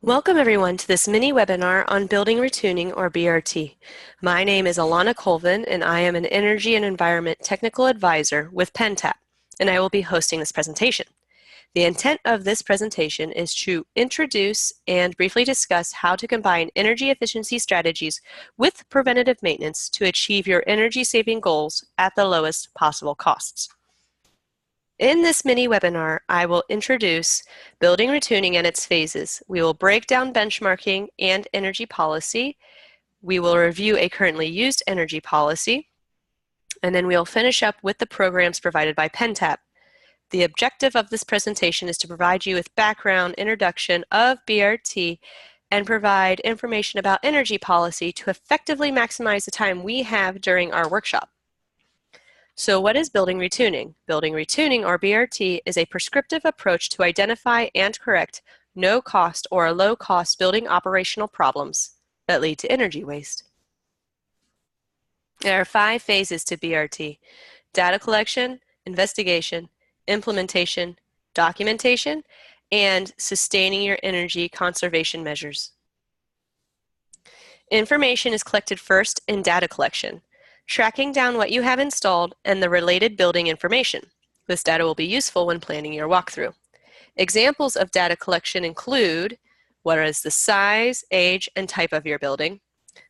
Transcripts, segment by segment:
Welcome everyone to this mini webinar on building retuning or BRT. My name is Alana Colvin and I am an Energy and Environment Technical Advisor with PennTAP, and I will be hosting this presentation. The intent of this presentation is to introduce and briefly discuss how to combine energy efficiency strategies with preventative maintenance to achieve your energy saving goals at the lowest possible costs. In this mini webinar, I will introduce building retuning and its phases. We will break down benchmarking and energy policy. We will review a currently used energy policy, and then we'll finish up with the programs provided by PennTAP. The objective of this presentation is to provide you with background introduction of BRT and provide information about energy policy to effectively maximize the time we have during our workshop. So what is building retuning? Building retuning, or BRT, is a prescriptive approach to identify and correct no-cost or low-cost building operational problems that lead to energy waste. There are 5 phases to BRT: data collection, investigation, implementation, documentation, and sustaining your energy conservation measures. Information is collected first in data collection, tracking down what you have installed and the related building information. This data will be useful when planning your walkthrough. Examples of data collection include what is the size, age, and type of your building,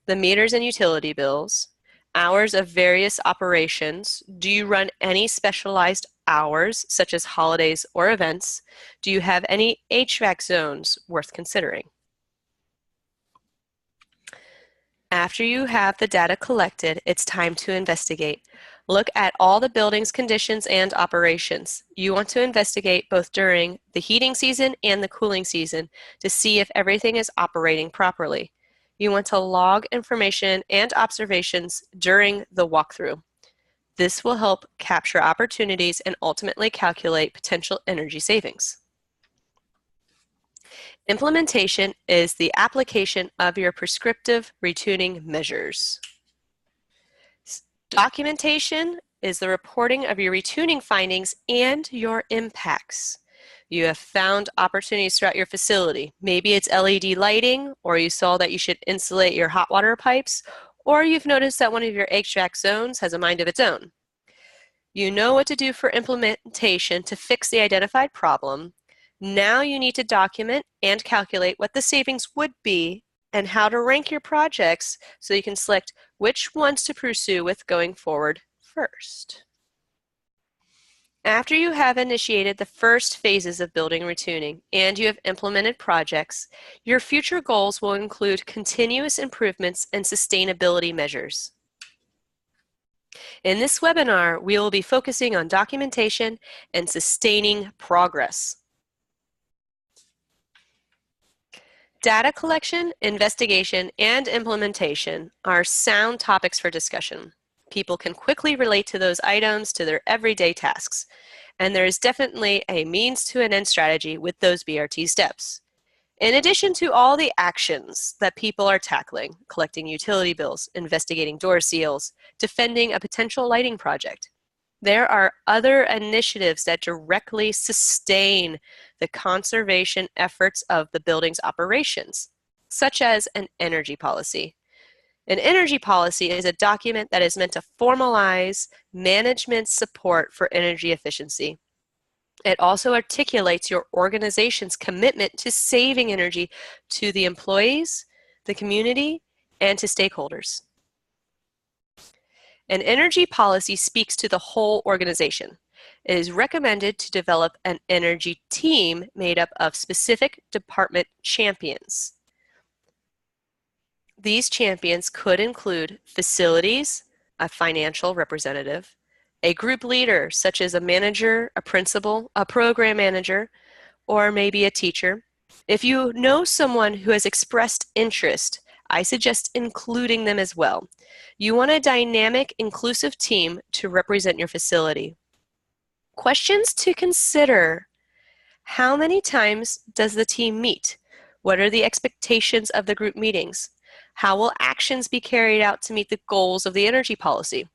the meters and utility bills, hours of various operations. Do you run any specialized hours, such as holidays or events? Do you have any HVAC zones worth considering? After you have the data collected, it's time to investigate. Look at all the building's conditions and operations. You want to investigate both during the heating season and the cooling season to see if everything is operating properly. You want to log information and observations during the walkthrough. This will help capture opportunities and ultimately calculate potential energy savings. Implementation is the application of your prescriptive retuning measures. Documentation is the reporting of your retuning findings and your impacts. You have found opportunities throughout your facility. Maybe it's LED lighting, or you saw that you should insulate your hot water pipes, or you've noticed that one of your HVAC zones has a mind of its own. You know what to do for implementation to fix the identified problem. Now you need to document and calculate what the savings would be and how to rank your projects so you can select which ones to pursue with going forward first. After you have initiated the first phases of building retuning and you have implemented projects, your future goals will include continuous improvements and sustainability measures. In this webinar, we will be focusing on documentation and sustaining progress. Data collection, investigation, and implementation are sound topics for discussion. People can quickly relate to those items to their everyday tasks, and there is definitely a means to an end strategy with those BRT steps. In addition to all the actions that people are tackling, collecting utility bills, investigating door seals, defending a potential lighting project, there are other initiatives that directly sustain the conservation efforts of the building's operations, such as an energy policy. An energy policy is a document that is meant to formalize management support for energy efficiency. It also articulates your organization's commitment to saving energy to the employees, the community, and to stakeholders. An energy policy speaks to the whole organization. It is recommended to develop an energy team made up of specific department champions. These champions could include facilities, a financial representative, a group leader such as a manager, a principal, a program manager, or maybe a teacher. If you know someone who has expressed interest, I suggest including them as well. You want a dynamic, inclusive team to represent your facility. Questions to consider: how many times does the team meet? What are the expectations of the group meetings? How will actions be carried out to meet the goals of the energy policy?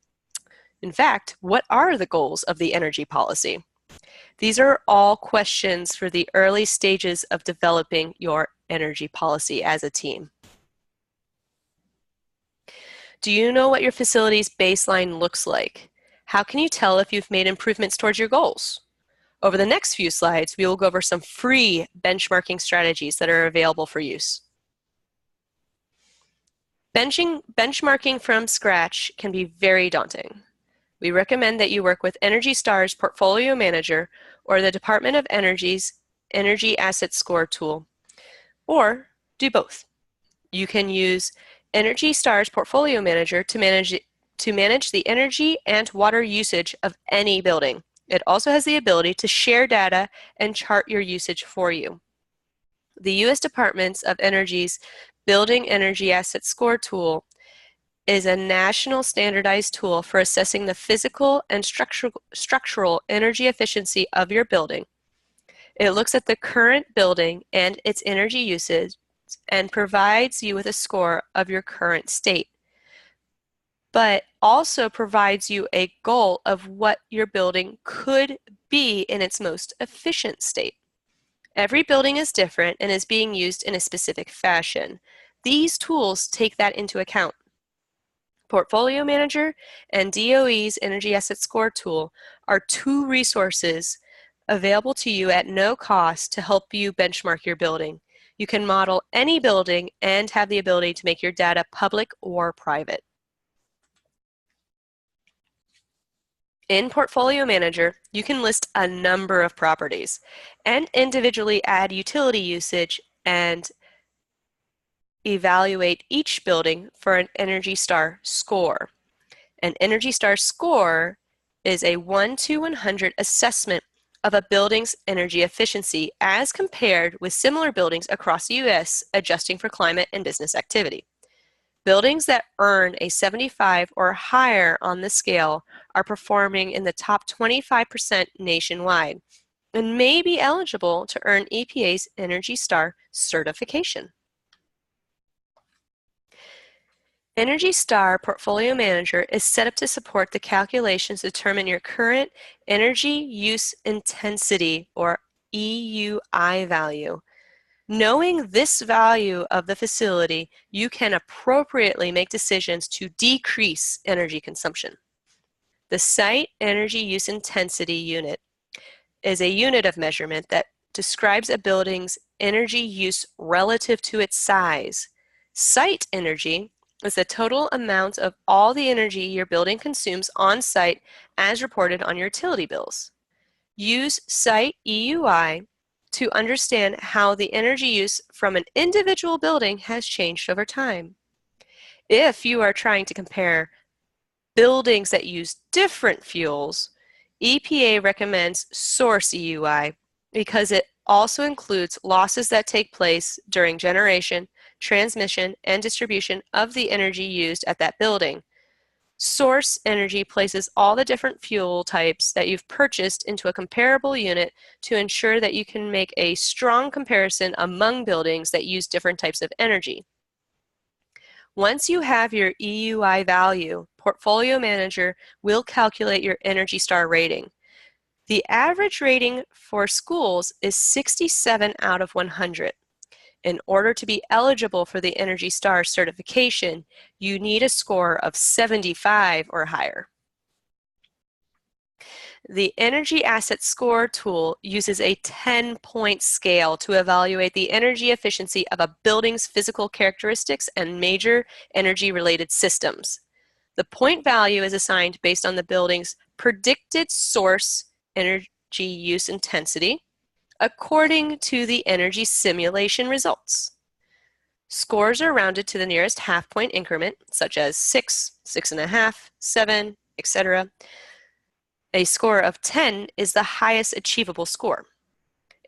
In fact, what are the goals of the energy policy? These are all questions for the early stages of developing your energy policy as a team. Do you know what your facility's baseline looks like? How can you tell if you've made improvements towards your goals? Over the next few slides, we will go over some free benchmarking strategies that are available for use. Benchmarking from scratch can be very daunting. We recommend that you work with Energy Star's Portfolio Manager or the Department of Energy's Energy Asset Score tool, or do both. You can use Energy Star's Portfolio Manager to manage the energy and water usage of any building. It also has the ability to share data and chart your usage for you. The U.S. Department of Energy's Building Energy Asset Score tool is a national standardized tool for assessing the physical and structural energy efficiency of your building. It looks at the current building and its energy usage and provides you with a score of your current state, but also provides you a goal of what your building could be in its most efficient state. Every building is different and is being used in a specific fashion. These tools take that into account. Portfolio Manager and DOE's Energy Asset Score tool are two resources available to you at no cost to help you benchmark your building. You can model any building and have the ability to make your data public or private. In Portfolio Manager, you can list a number of properties and individually add utility usage and evaluate each building for an Energy Star score. An Energy Star score is a 1 to 100 assessment of a building's energy efficiency as compared with similar buildings across the U.S. adjusting for climate and business activity. Buildings that earn a 75 or higher on the scale are performing in the top 25% nationwide and may be eligible to earn EPA's Energy Star certification. Energy Star Portfolio Manager is set up to support the calculations to determine your current energy use intensity, or EUI value. Knowing this value of the facility, you can appropriately make decisions to decrease energy consumption. The Site Energy Use Intensity Unit is a unit of measurement that describes a building's energy use relative to its size. Site energy is the total amount of all the energy your building consumes on site as reported on your utility bills. Use Site EUI to understand how the energy use from an individual building has changed over time. If you are trying to compare buildings that use different fuels, EPA recommends Source EUI because it also includes losses that take place during generation, transmission, and distribution of the energy used at that building. Source energy places all the different fuel types that you've purchased into a comparable unit to ensure that you can make a strong comparison among buildings that use different types of energy. Once you have your EUI value, Portfolio Manager will calculate your Energy Star rating. The average rating for schools is 67 out of 100. In order to be eligible for the Energy Star certification, you need a score of 75 or higher. The Energy Asset Score tool uses a 10-point scale to evaluate the energy efficiency of a building's physical characteristics and major energy-related systems. The point value is assigned based on the building's predicted source energy use intensity, according to the energy simulation results. Scores are rounded to the nearest half-point increment, such as 6, 6.5, 7, etc. A score of 10 is the highest achievable score.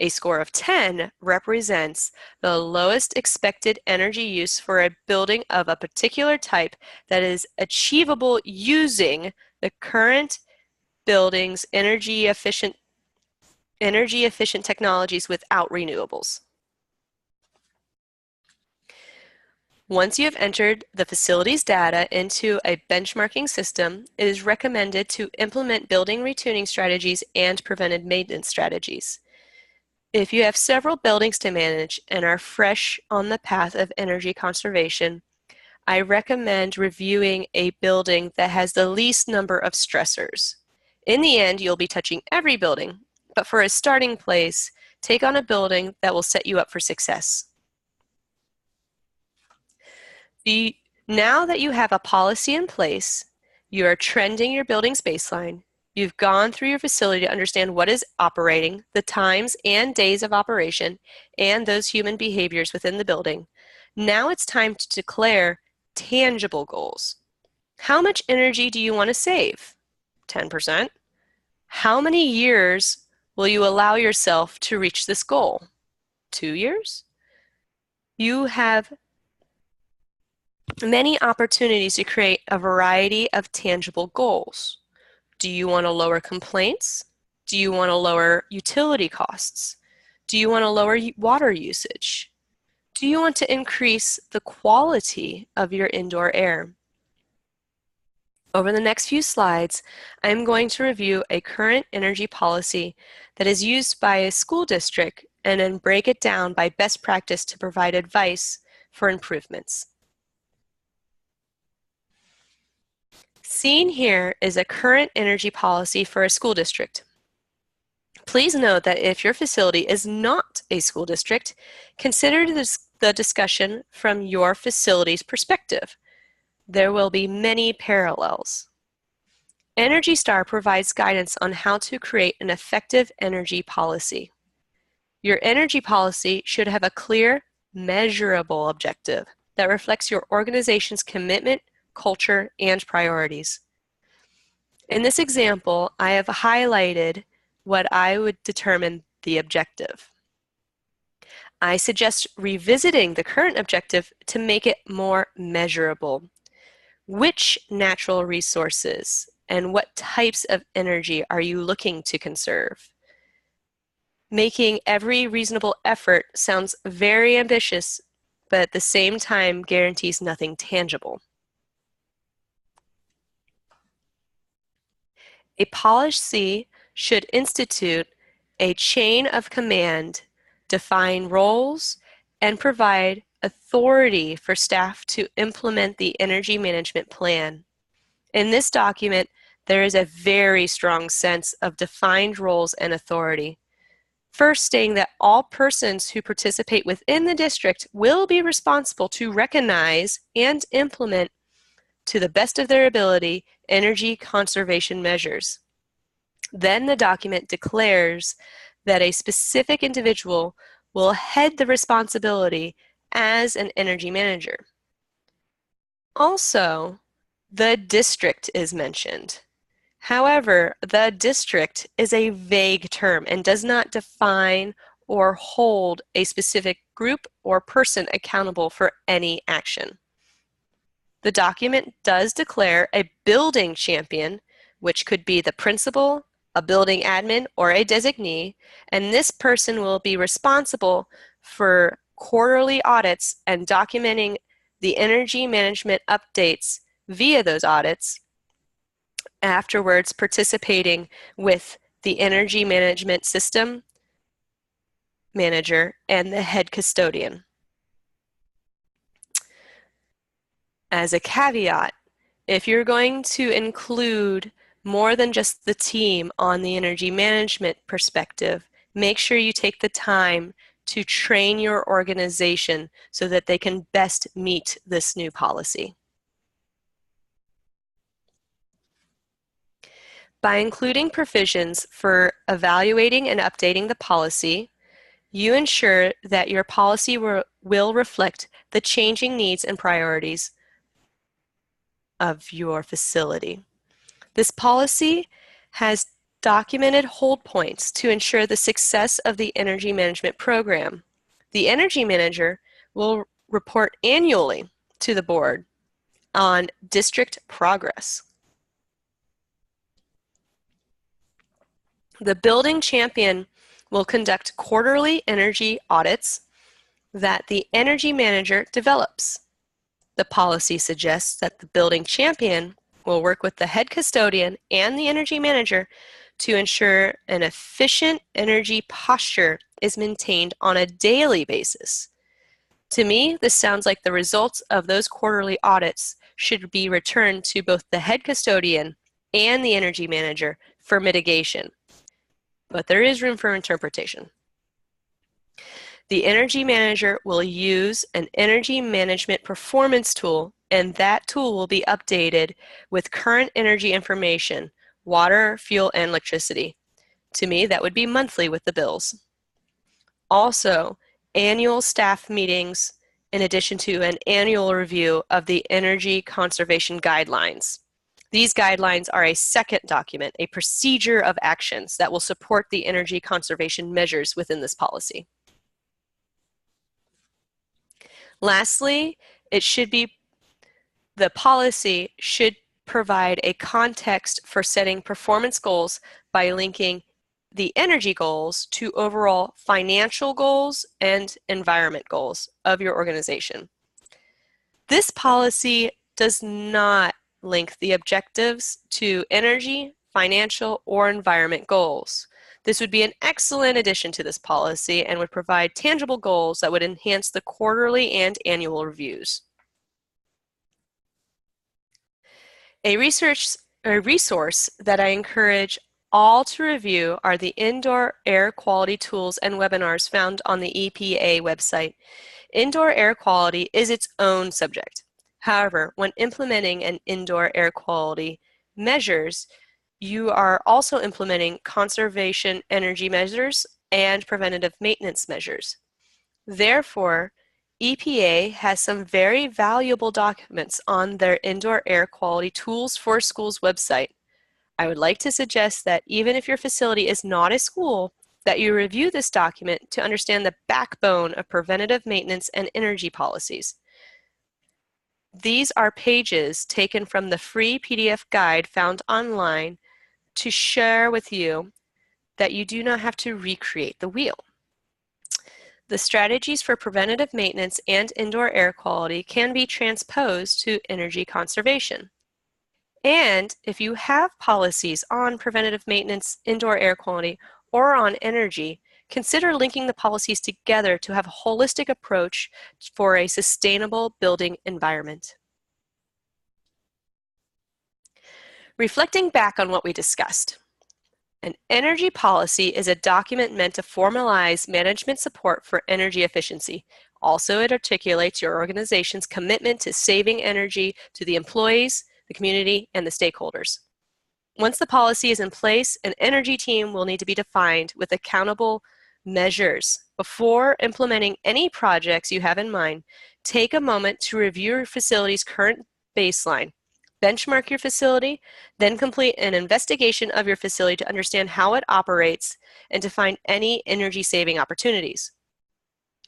A score of 10 represents the lowest expected energy use for a building of a particular type that is achievable using the current building's energy efficient technologies without renewables. Once you have entered the facility's data into a benchmarking system, it is recommended to implement building retuning strategies and preventive maintenance strategies. If you have several buildings to manage and are fresh on the path of energy conservation, I recommend reviewing a building that has the least number of stressors. In the end, you'll be touching every building, but for a starting place, take on a building that will set you up for success. Now that you have a policy in place, you are trending your building's baseline, you've gone through your facility to understand what is operating, the times and days of operation, and those human behaviors within the building. Now it's time to declare tangible goals. How much energy do you want to save? 10%? How many years will you allow yourself to reach this goal? 2 years? You have many opportunities to create a variety of tangible goals. Do you want to lower complaints? Do you want to lower utility costs? Do you want to lower water usage? Do you want to increase the quality of your indoor air? Over the next few slides, I'm going to review a current energy policy that is used by a school district and then break it down by best practice to provide advice for improvements. Seen here is a current energy policy for a school district. Please note that if your facility is not a school district, consider the discussion from your facility's perspective. There will be many parallels. Energy Star provides guidance on how to create an effective energy policy. Your energy policy should have a clear, measurable objective that reflects your organization's commitment, culture, and priorities. In this example, I have highlighted what I would determine the objective. I suggest revisiting the current objective to make it more measurable. Which natural resources and what types of energy are you looking to conserve? Making every reasonable effort sounds very ambitious, but at the same time guarantees nothing tangible. A policy should institute a chain of command, define roles, and provide authority for staff to implement the energy management plan. In this document, there is a very strong sense of defined roles and authority. First, stating that all persons who participate within the district will be responsible to recognize and implement, to the best of their ability, energy conservation measures. Then the document declares that a specific individual will head the responsibility as an energy manager. Also, the district is mentioned. However, the district is a vague term and does not define or hold a specific group or person accountable for any action. The document does declare a building champion, which could be the principal, a building admin, or a designee, and this person will be responsible for quarterly audits and documenting the energy management updates via those audits, afterwards participating with the energy management system manager and the head custodian. As a caveat, if you're going to include more than just the team on the energy management perspective, make sure you take the time to train your organization so that they can best meet this new policy. By including provisions for evaluating and updating the policy, you ensure that your policy will reflect the changing needs and priorities of your facility. This policy has documented hold points to ensure the success of the energy management program. The energy manager will report annually to the board on district progress. The building champion will conduct quarterly energy audits that the energy manager develops. The policy suggests that the building champion will work with the head custodian and the energy manager to ensure an efficient energy posture is maintained on a daily basis. To me, this sounds like the results of those quarterly audits should be returned to both the head custodian and the energy manager for mitigation. But there is room for interpretation. The energy manager will use an energy management performance tool, and that tool will be updated with current energy information, water, fuel, and electricity. To me, that would be monthly with the bills. Also, annual staff meetings in addition to an annual review of the energy conservation guidelines. These guidelines are a second document, a procedure of actions that will support the energy conservation measures within this policy. Lastly, the policy should provide a context for setting performance goals by linking the energy goals to overall financial goals and environment goals of your organization. This policy does not link the objectives to energy, financial, or environment goals. This would be an excellent addition to this policy and would provide tangible goals that would enhance the quarterly and annual reviews. A resource that I encourage all to review are the indoor air quality tools and webinars found on the EPA website. Indoor air quality is its own subject. However, when implementing an indoor air quality measures, you are also implementing conservation energy measures and preventative maintenance measures. Therefore, EPA has some very valuable documents on their indoor air quality tools for schools website. I would like to suggest that even if your facility is not a school, that you review this document to understand the backbone of preventative maintenance and energy policies. These are pages taken from the free PDF guide found online to share with you that you do not have to recreate the wheel. The strategies for preventative maintenance and indoor air quality can be transposed to energy conservation. And if you have policies on preventative maintenance, indoor air quality, or on energy, consider linking the policies together to have a holistic approach for a sustainable building environment. Reflecting back on what we discussed, an energy policy is a document meant to formalize management support for energy efficiency. Also, it articulates your organization's commitment to saving energy to the employees, the community, and the stakeholders. Once the policy is in place, an energy team will need to be defined with accountable measures. Before implementing any projects you have in mind, take a moment to review your facility's current baseline. Benchmark your facility, then complete an investigation of your facility to understand how it operates and to find any energy-saving opportunities.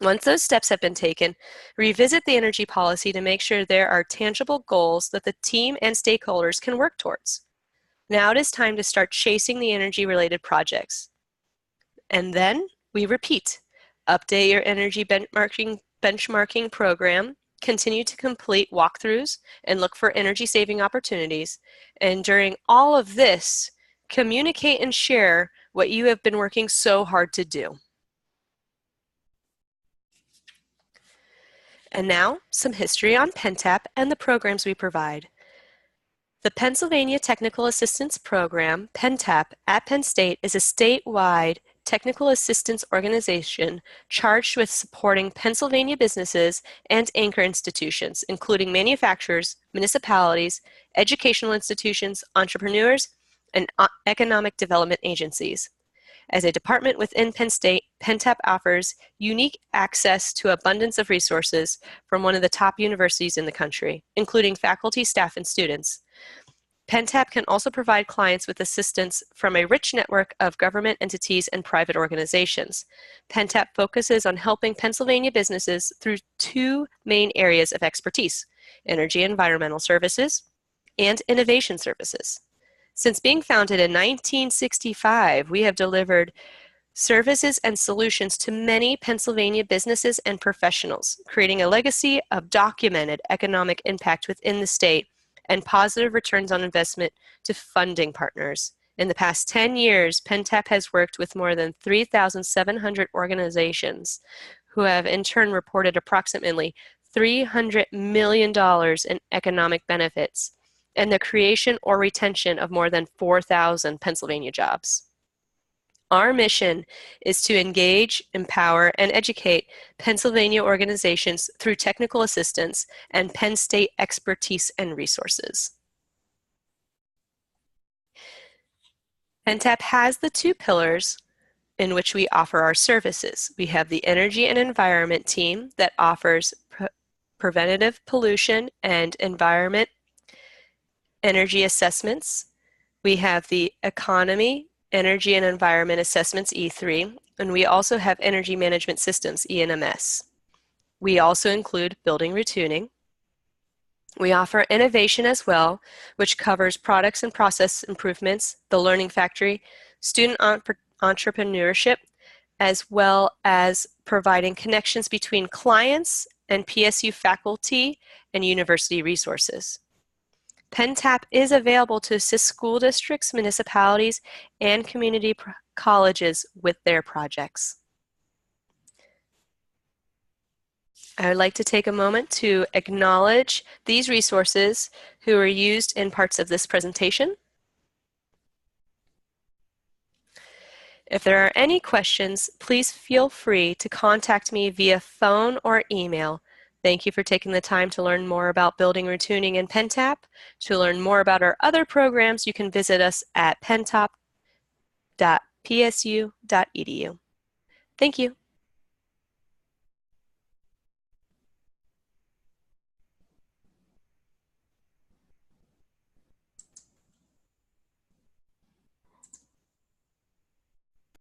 Once those steps have been taken, revisit the energy policy to make sure there are tangible goals that the team and stakeholders can work towards. Now it is time to start chasing the energy-related projects. And then we repeat. Update your energy benchmarking program, continue to complete walkthroughs, and look for energy-saving opportunities. And during all of this, communicate and share what you have been working so hard to do. And now, some history on PennTAP and the programs we provide. The Pennsylvania Technical Assistance Program, PennTAP, at Penn State is a statewide technical assistance organization charged with supporting Pennsylvania businesses and anchor institutions, including manufacturers, municipalities, educational institutions, entrepreneurs, and economic development agencies. As a department within Penn State, PennTAP offers unique access to abundance of resources from one of the top universities in the country, including faculty, staff, and students. PennTAP can also provide clients with assistance from a rich network of government entities and private organizations. PennTAP focuses on helping Pennsylvania businesses through two main areas of expertise: energy and environmental services and innovation services. Since being founded in 1965, we have delivered services and solutions to many Pennsylvania businesses and professionals, creating a legacy of documented economic impact within the state and positive returns on investment to funding partners. In the past 10 years, PennTAP has worked with more than 3,700 organizations who have in turn reported approximately $300 million in economic benefits and the creation or retention of more than 4,000 Pennsylvania jobs. Our mission is to engage, empower, and educate Pennsylvania organizations through technical assistance and Penn State expertise and resources. PennTAP has the two pillars in which we offer our services. We have the Energy and Environment team that offers preventative pollution and environment energy assessments. We have the Economy, Energy and Environment Assessments, E3, and we also have Energy Management Systems, ENMS. We also include building retuning. We offer innovation as well, which covers products and process improvements, the Learning Factory, student entrepreneurship, as well as providing connections between clients and PSU faculty and university resources. PennTAP is available to assist school districts, municipalities, and community colleges with their projects. I would like to take a moment to acknowledge these resources who are used in parts of this presentation. If there are any questions, please feel free to contact me via phone or email. Thank you for taking the time to learn more about building retuning in PennTAP. To learn more about our other programs, you can visit us at penntap.psu.edu. Thank you.